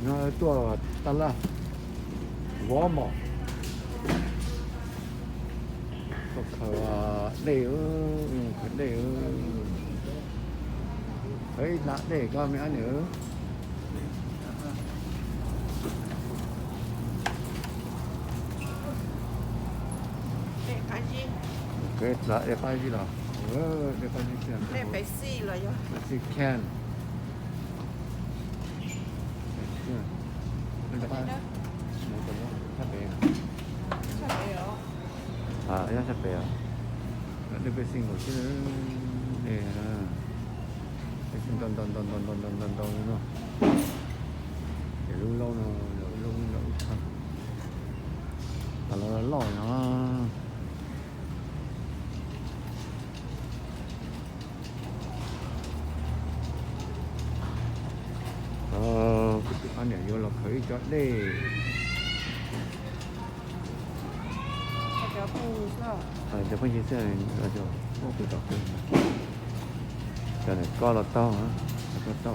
nó tua ta là võ mỏ khờ để để ấy đã để coi mẹ nữa cái là để phải gì đó để phải gì tiền để phải xì rồi chứ xì can mình phải mình còn nó sắp về à nó sắp về để về sinh của chứ để sinh đòn nó để lâu lâu nó thật là nó lòi nó cái anh này vô là khởi cho đi cho phải chia sẻ là cho một cái đọc cái này có là to hả có to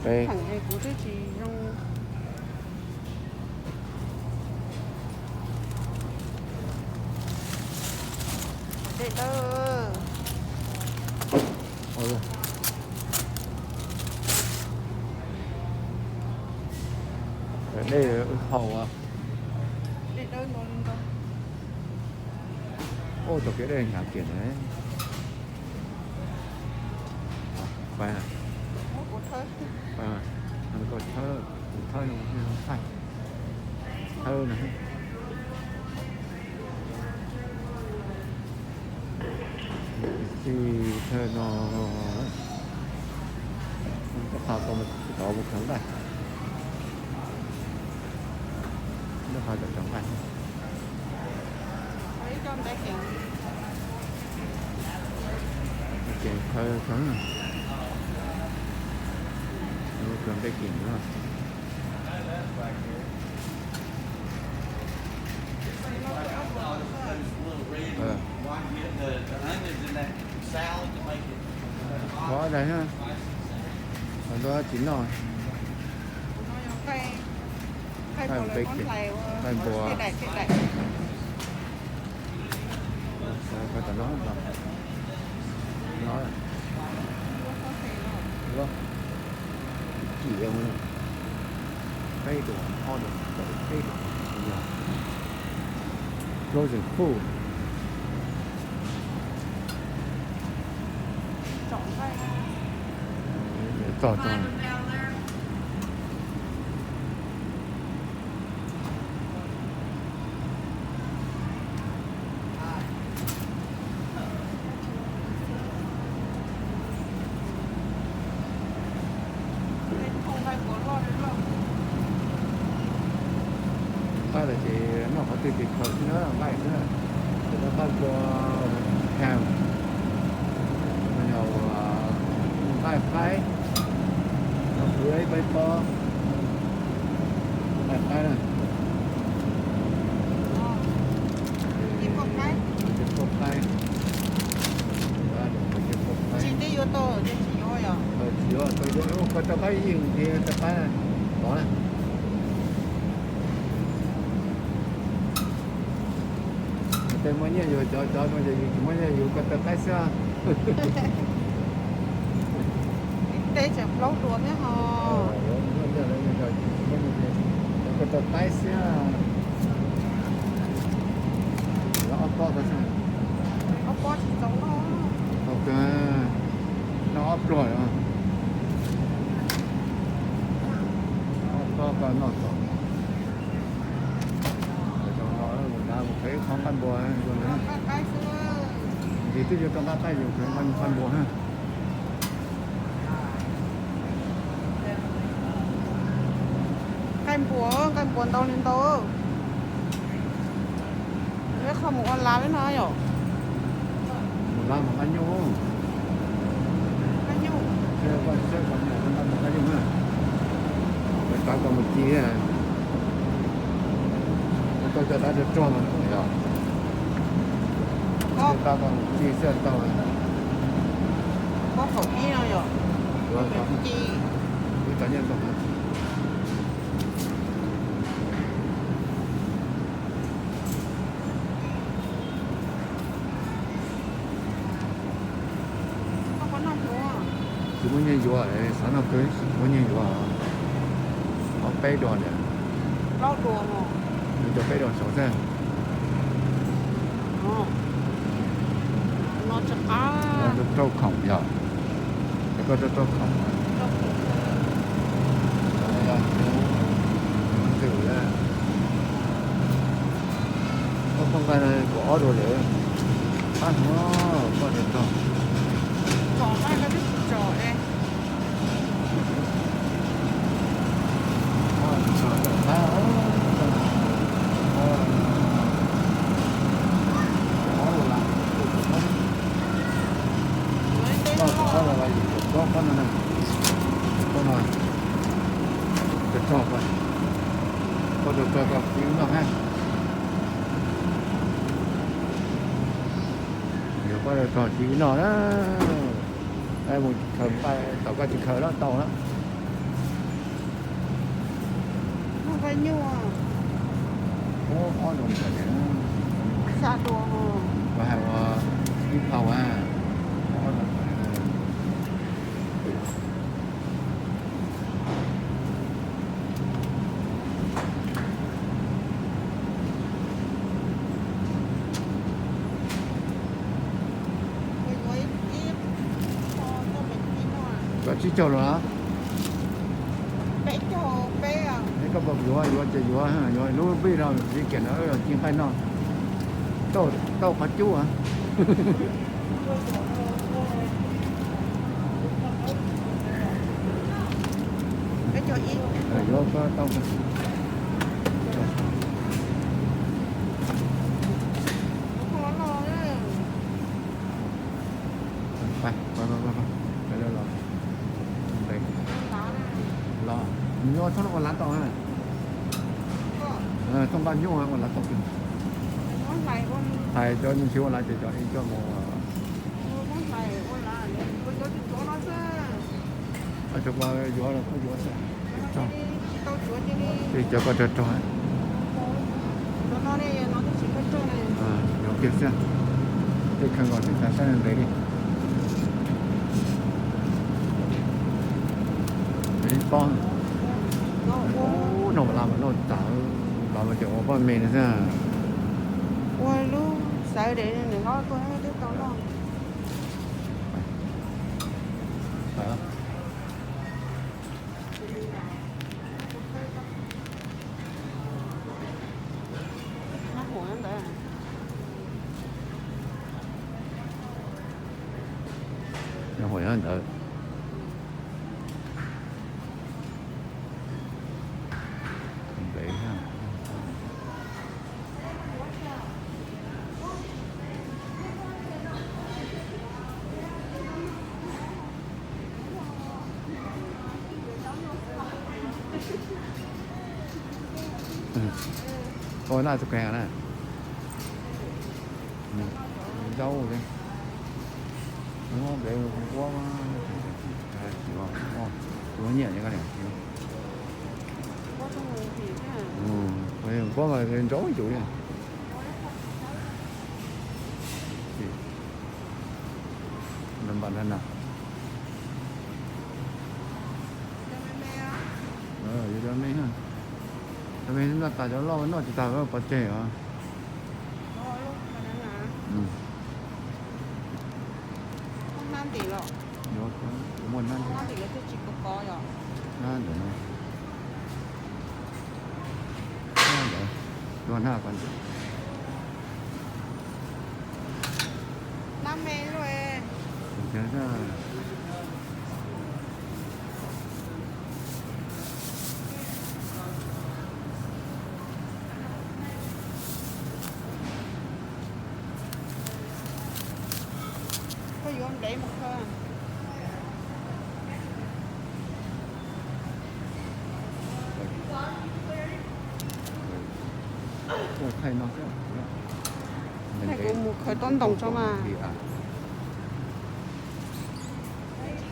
bé thằng này cũng thích gì trong để đỡ đây là hầu à để đỡ nó lên đâu ô tôi cái đây nhà tiền đấy phải à của thơ phải à nó có thơ nó phải thơ này thì thơ nó có sao có một tháng này nó phải được trong này lấy cho em kiện kiện khơi sống này nó cần cái kiện nữa có đấy ha còn đó chín rồi khai bò lại món lèo khai bò cái đại phải tao nói không nói đúng không chỉ em nữa cây đồ order cây đồ frozen food chọn ta là chỉ nó có tùy kịch hợp nữa là vậy nữa thì nó bắt qua hàng mình hiểu phải nó cưới bay po phải này chim cột cái cột tay chỉ đi vô tô chỉ vô à chỉ vô tôi có cho cái gì thì cái này đó này tem mấy nhá rồi cho bây giờ mấy nhá rồi có cái sao đây chỉ lâu đuổi nhá họ có cái sao nó có cái sao nó có chỉ giống nó ok nó ấp rồi à nó có nó một cái khó khăn bùa rồi nữa thì tôi cho các tay dùng cái khăn bùa ha canh bùa đâu lên đâu nếu không một con lá với nó rồi một lá một cái nhô xe còn một cái nhô ha cái cá còn một chi à tôi đã được cho nó rồi ta còn chi xe tàu có khẩu ý nào rồi vừa có Chi. cái cá nhân không Không có nông mua. chỉ muốn nhìn vừa ấy sáng nào cưới muốn nhìn vừa họ bay đòn này Lâu đùa mà. mình cho bay đòn sáu xe Nó chắc á. nó được trâu khổng nhở cái có trâu khổng đây là thử ra không phải là có đồ để ăn nó có được không Chỏ mai cái chỏ đây. Con này con này được cho vậy con được cho con cứu nó ha nhiều con được cho cứu nó đó đây một khởi tay tàu cá chỉ khởi đó tàu đó Nó phải nhiều à. có đồng cả nhé Xa đùa mà. và hàng kim tàu à và chỉ cho nó Bé cho bé à. cái bậc vừa chỉ vừa ha vừa lúc bây giờ chỉ kiện nó là chiên tay nó tàu phát chú hả Bé cho ít. vô có tàu Khó lo đấy.ไปเร็วรอไป Đó này. รอโยนทั้งวันร้านต่อให้ Có. ต้องการยุ่งวันร้านต่อกิน Món này con. ถ่ายจนชิวอะไรจะจอดอีกชั่วโมง Món này con là để con cho chỗ nó ra. อาจจะมาอยู่อะไรก็อยู่ใช่จ้อง Tao chúa đi đi. ที่จะก็จะจ้อง Cho nó đi, nó chỉ có chỗ này. เดี๋ยวเก็บเสื้อที่ข้างก่อนที่จะใส่ในนี้นี่ป้อน Nó โอ้ uống. หนูเราหนูจ๋าเรามาเจอป้อนเมนใช่ Ôi lúc sợ để nó tôi hay đứa tao lo. ไปแล้ว Nó hủa lắm đấy. 有回響到。唔俾啊！Thôi là sụp kè nè. Dâu đi. Đúng không? Để không có chịu không? Chúa nhẹ như cái này. Có trong người thì thế à. Bây giờ có mà lên rối chủ nha. Làm bạn thân nào? Cho mẹ mẹ á. Vậy đó mấy ha. Tại vì nó tại cho lo nó chỉ tại nó có trẻ à. Rồi lúc mà đang là không nan tỷ lọ. Nó có muốn ăn Không nan tỷ là tôi chỉ có rồi. ăn được không? Ăn được. Còn nào còn Năm mẹ rồi. thế ra Có vô để một thôi. ôi thay nó sẽ Này của một khởi tôn đồng cho mà. thì à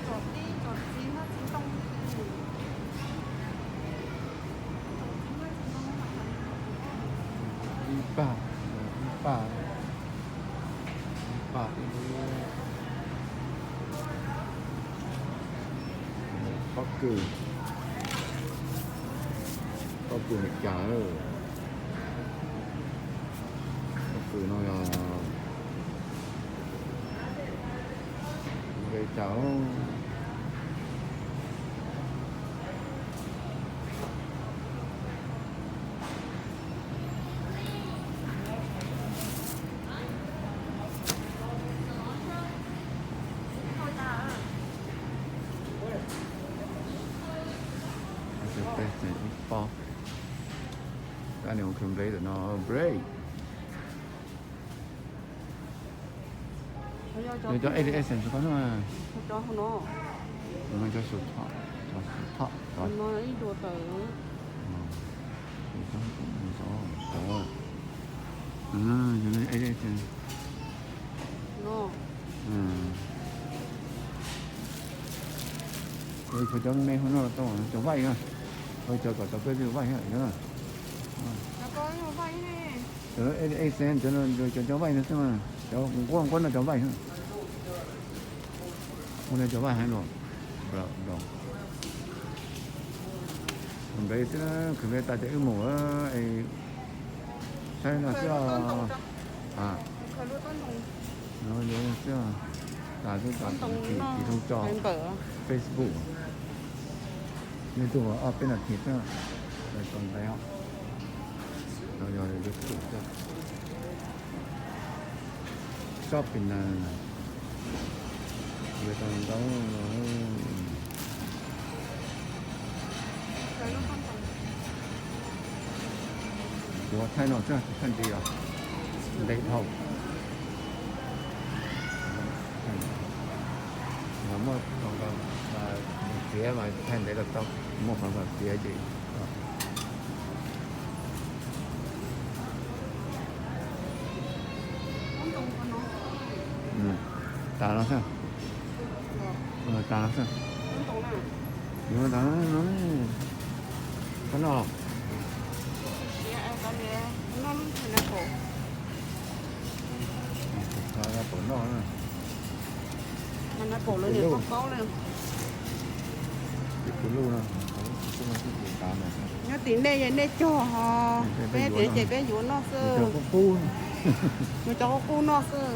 Chọt đi, chọt xí có cừu này chả có cừu nó là về cháu đây là bò cái này không lấy được nó break người cho ADS có nó mà cho nó mình cho sụt thọ rồi nó ít đồ tử thì không cũng rõ cho nên ADS nó rồi cho trong này nó to cho vay à thôi cho cả cái gì vay nữa nó có nó vay nè cho nó ADS cho nó rồi cho vay nữa mà cho con là cho vay nữa con này cho vay hay rồi rồi còn đây thì cái ta chạy mổ ấy sai là chưa à nó nhớ chưa ta cứ chỉ thông cho Facebook nên tôi ở bên là thịt nữa rồi còn đây không rồi được chủ cho shopping là người ta đó我太闹这看这个雷头，我冇講過寫埋聽你就得，冇辦法寫字。打了上，打了上，因為打了nó có nào ra cổ nó nó cổ lên nhiều có lên cái luôn nè không có cái cá này nhớ tiền đây vậy cho họ bé tiền chạy bé vú nó sơ cho con cu nó cho cu nó sơ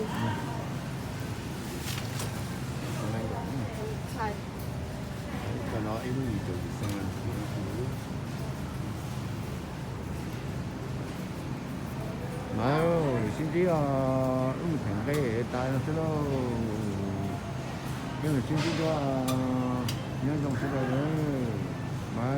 cho nó ý gì từ sang mà xin tí ứng thành cái tài nó sẽ lo nhưng mà xin tí cho nhân dòng sẽ lo đấy mà